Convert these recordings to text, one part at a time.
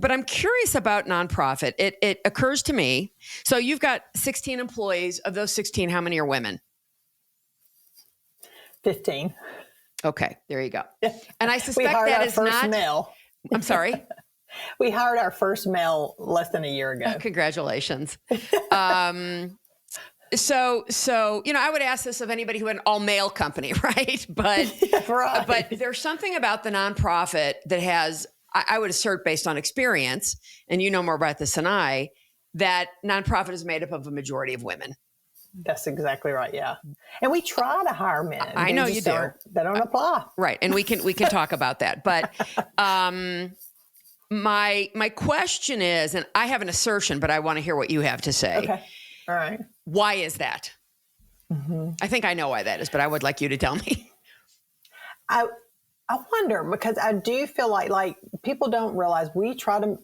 But I'm curious about nonprofit. It occurs to me. So you've got 16 employees. Of those 16, how many are women? 15. Okay, there you go. And I suspect we hired that our is first not male. I'm sorry. We hired our first male less than a year ago. Oh, congratulations. So I would ask this of anybody who had an all male company, right? But right. but there's something about the nonprofit that has, I would assert based on experience, and you know more about this than I, that nonprofit is made up of a majority of women. That's exactly right. Yeah. And we try to hire men. I know you do. They don't apply. Right. And we can talk about that. But my question is, and I have an assertion, but I want to hear what you have to say. Okay. All right. Why is that? Mm-hmm. I think I know why that is, but I would like you to tell me. I wonder, because I do feel like people don't realize we try to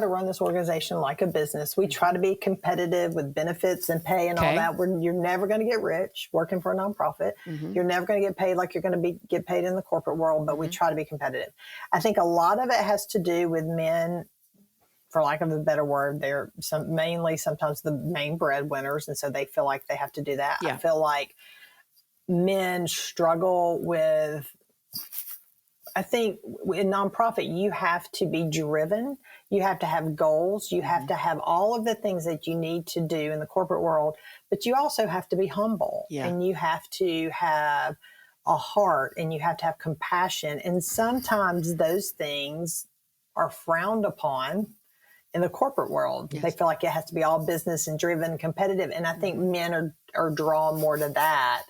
run this organization like a business. We try to be competitive with benefits and pay and all that. You're never going to get rich working for a nonprofit. Mm-hmm. You're never going to get paid like you're going to get paid in the corporate world, but we try to be competitive. I think a lot of it has to do with men, for lack of a better word. They're mainly sometimes the main breadwinners, and so they feel like they have to do that. Yeah. I feel like men struggle with, I think in nonprofit, you have to be driven. You have to have goals. You have to have all of the things that you need to do in the corporate world, but you also have to be humble, and you have to have a heart, and you have to have compassion. And sometimes those things are frowned upon in the corporate world. Yes. They feel like it has to be all business and driven, competitive. And I think men are drawn more to that.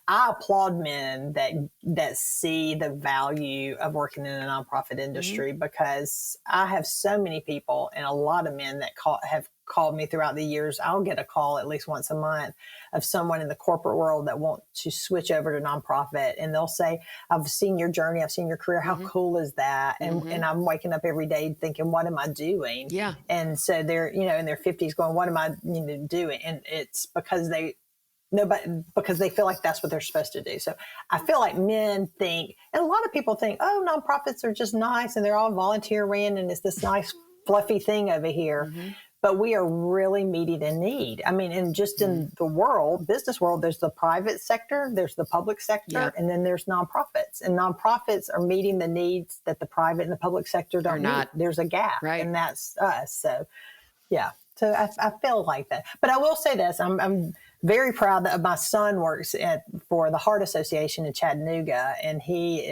I applaud men that see the value of working in a nonprofit industry, because I have so many people and a lot of men that have called me throughout the years. I'll get a call at least once a month of someone in the corporate world that want to switch over to nonprofit. And they'll say, I've seen your journey. I've seen your career. How cool is that? And I'm waking up every day thinking, what am I doing? Yeah. And so they're, in their 50s going, what am I doing? And it's because because they feel like that's what they're supposed to do. So I feel like men think, and a lot of people think, oh, nonprofits are just nice and they're all volunteer ran and it's this nice fluffy thing over here. But we are really meeting a need. I mean, and just in the business world, there's the private sector, there's the public sector, and then there's nonprofits. And nonprofits are meeting the needs that the private and the public sector don't meet. There's a gap, and that's us. So, yeah. So I feel like that. But I will say this, I'm very proud that my son works for the Heart Association in Chattanooga, and he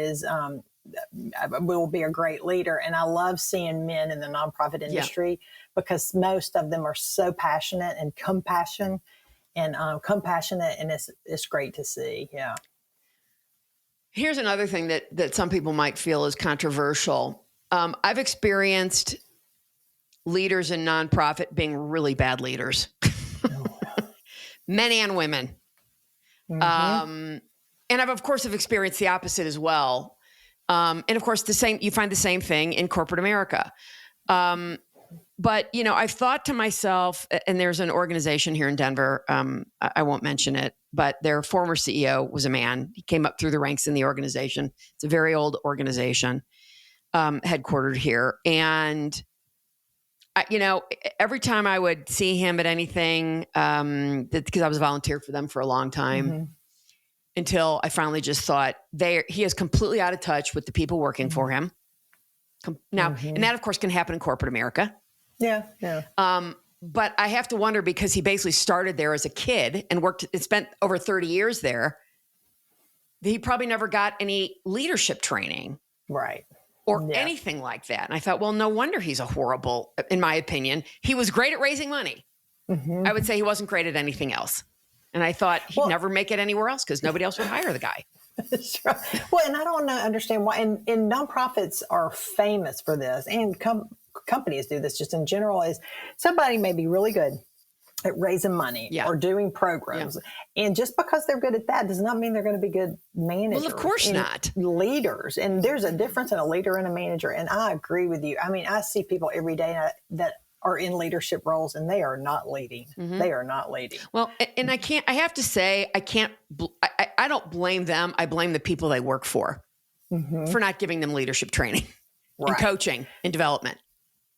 will be a great leader. And I love seeing men in the nonprofit industry because most of them are so passionate and compassionate, and it's great to see. Yeah. Here's another thing that some people might feel is controversial. I've experienced leaders in nonprofit being really bad leaders. Men and women. And I've, of course, experienced the opposite as well. And of course, you find the same thing in corporate America. But, I've thought to myself, and there's an organization here in Denver, I won't mention it, but their former CEO was a man. He came up through the ranks in the organization. It's a very old organization, headquartered here. And every time I would see him at anything, because I was a volunteer for them for a long time, until I finally just thought he is completely out of touch with the people working for him. Now, and that of course can happen in corporate America. Yeah. But I have to wonder, because he basically started there as a kid and spent over 30 years there, that he probably never got any leadership training. Right. Or anything like that. And I thought, well, no wonder he's a horrible, in my opinion. He was great at raising money. I would say he wasn't great at anything else. And I thought he'd never make it anywhere else because nobody else would hire the guy. Sure. Well, and I don't understand why. And nonprofits are famous for this, and companies do this just in general, is somebody may be really good at raising money or doing programs. And just because they're good at that does not mean they're going to be good managers. Well, of course not. Leaders. And there's a difference in a leader and a manager. And I agree with you. I mean, I see people every day that are in leadership roles and they are not leading. They are not leading. Well, and I have to say, I don't blame them. I blame the people they work for not giving them leadership training. in coaching and development.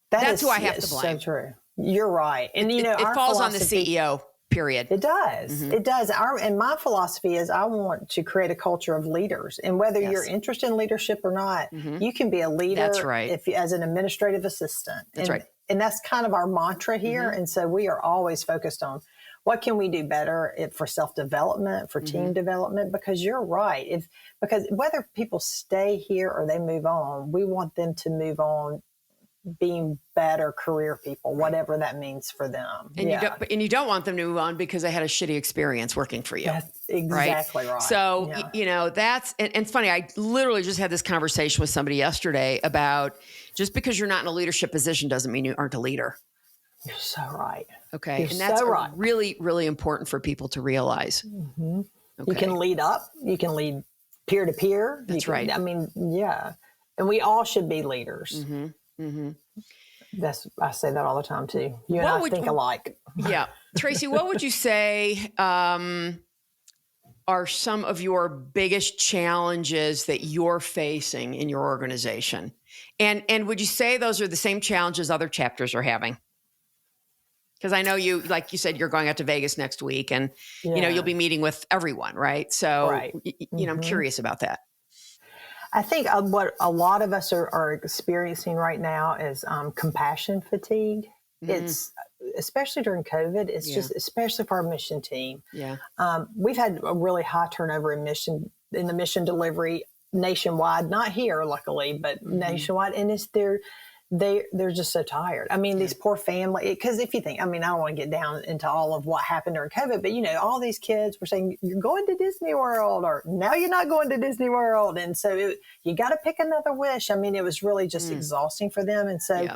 That's That's who I have to blame. So true. You're right. And it falls on the CEO, period. It does. It does. And my philosophy is I want to create a culture of leaders. And whether you're interested in leadership or not, you can be a leader That's right. as an administrative assistant. That's right. And that's kind of our mantra here. And so we are always focused on what can we do better for self-development, for team development, because you're right. Because whether people stay here or they move on, we want them to move on being better career people, whatever that means for them. And you don't want them to move on because they had a shitty experience working for you. That's exactly right. So, that's, and it's funny. I literally just had this conversation with somebody yesterday about just because you're not in a leadership position doesn't mean you aren't a leader. You're so right. Okay. You're and that's so right. really, really important for people to realize. Okay. You can lead up. You can lead peer to peer. That's right. I mean, yeah. And we all should be leaders. I say that all the time too. You and I think alike. Yeah. Tracy, what would you say are some of your biggest challenges that you're facing in your organization? And would you say those are the same challenges other chapters are having? Because I know you, like you said, you're going out to Vegas next week and, you'll be meeting with everyone, right? So, I'm curious about that. I think what a lot of us are experiencing right now is compassion fatigue. It's especially during COVID. It's just especially for our mission team. Yeah, we've had a really high turnover in the mission delivery nationwide. Not here, luckily, but nationwide. And they're just so tired. I mean, these poor families, because if you think, I mean, I don't want to get down into all of what happened during COVID, but all these kids were saying, you're going to Disney World, or now you're not going to Disney World. And so you got to pick another wish. I mean, it was really just exhausting for them. And so,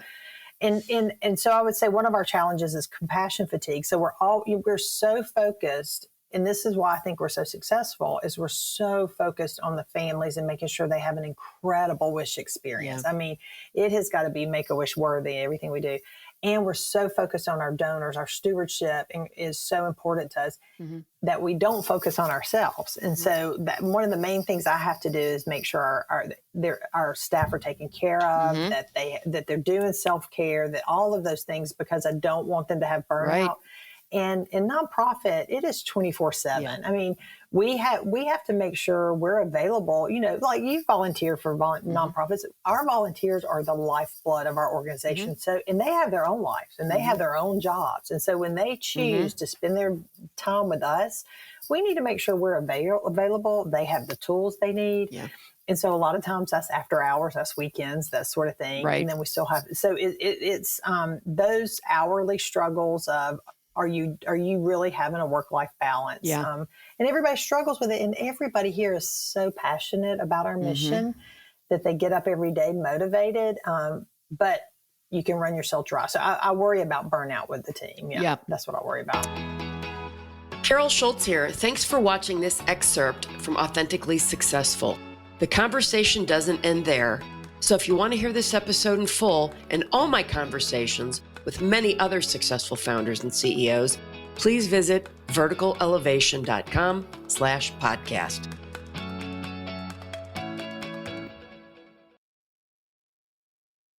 and so I would say one of our challenges is compassion fatigue. So we're so focused. And this is why I think we're so successful, is we're so focused on the families and making sure they have an incredible wish experience. Yeah. I mean, it has got to be Make-A-Wish worthy, everything we do. And we're so focused on our donors. Our stewardship is so important to us that we don't focus on ourselves. And so that one of the main things I have to do is make sure our staff are taken care of, that they're doing self-care, that all of those things, because I don't want them to have burnout. Right. And in nonprofit, it is 24/7. Yeah. I mean, we have to make sure we're available. Like you volunteer for nonprofits. Our volunteers are the lifeblood of our organization. So, and they have their own lives and they have their own jobs. And so when they choose to spend their time with us, we need to make sure we're available. They have the tools they need. Yeah. And so a lot of times that's after hours, that's weekends, that sort of thing. Right. And then we still have, so it's those hourly struggles of, are you really having a work-life balance? Yeah. And everybody struggles with it. And everybody here is so passionate about our mission that they get up every day motivated. But you can run yourself dry. So I worry about burnout with the team. Yeah. That's what I worry about. Carol Schultz here. Thanks for watching this excerpt from Authentically Successful. The conversation doesn't end there. So if you want to hear this episode in full and all my conversations with many other successful founders and CEOs, please visit verticalelevation.com/podcast.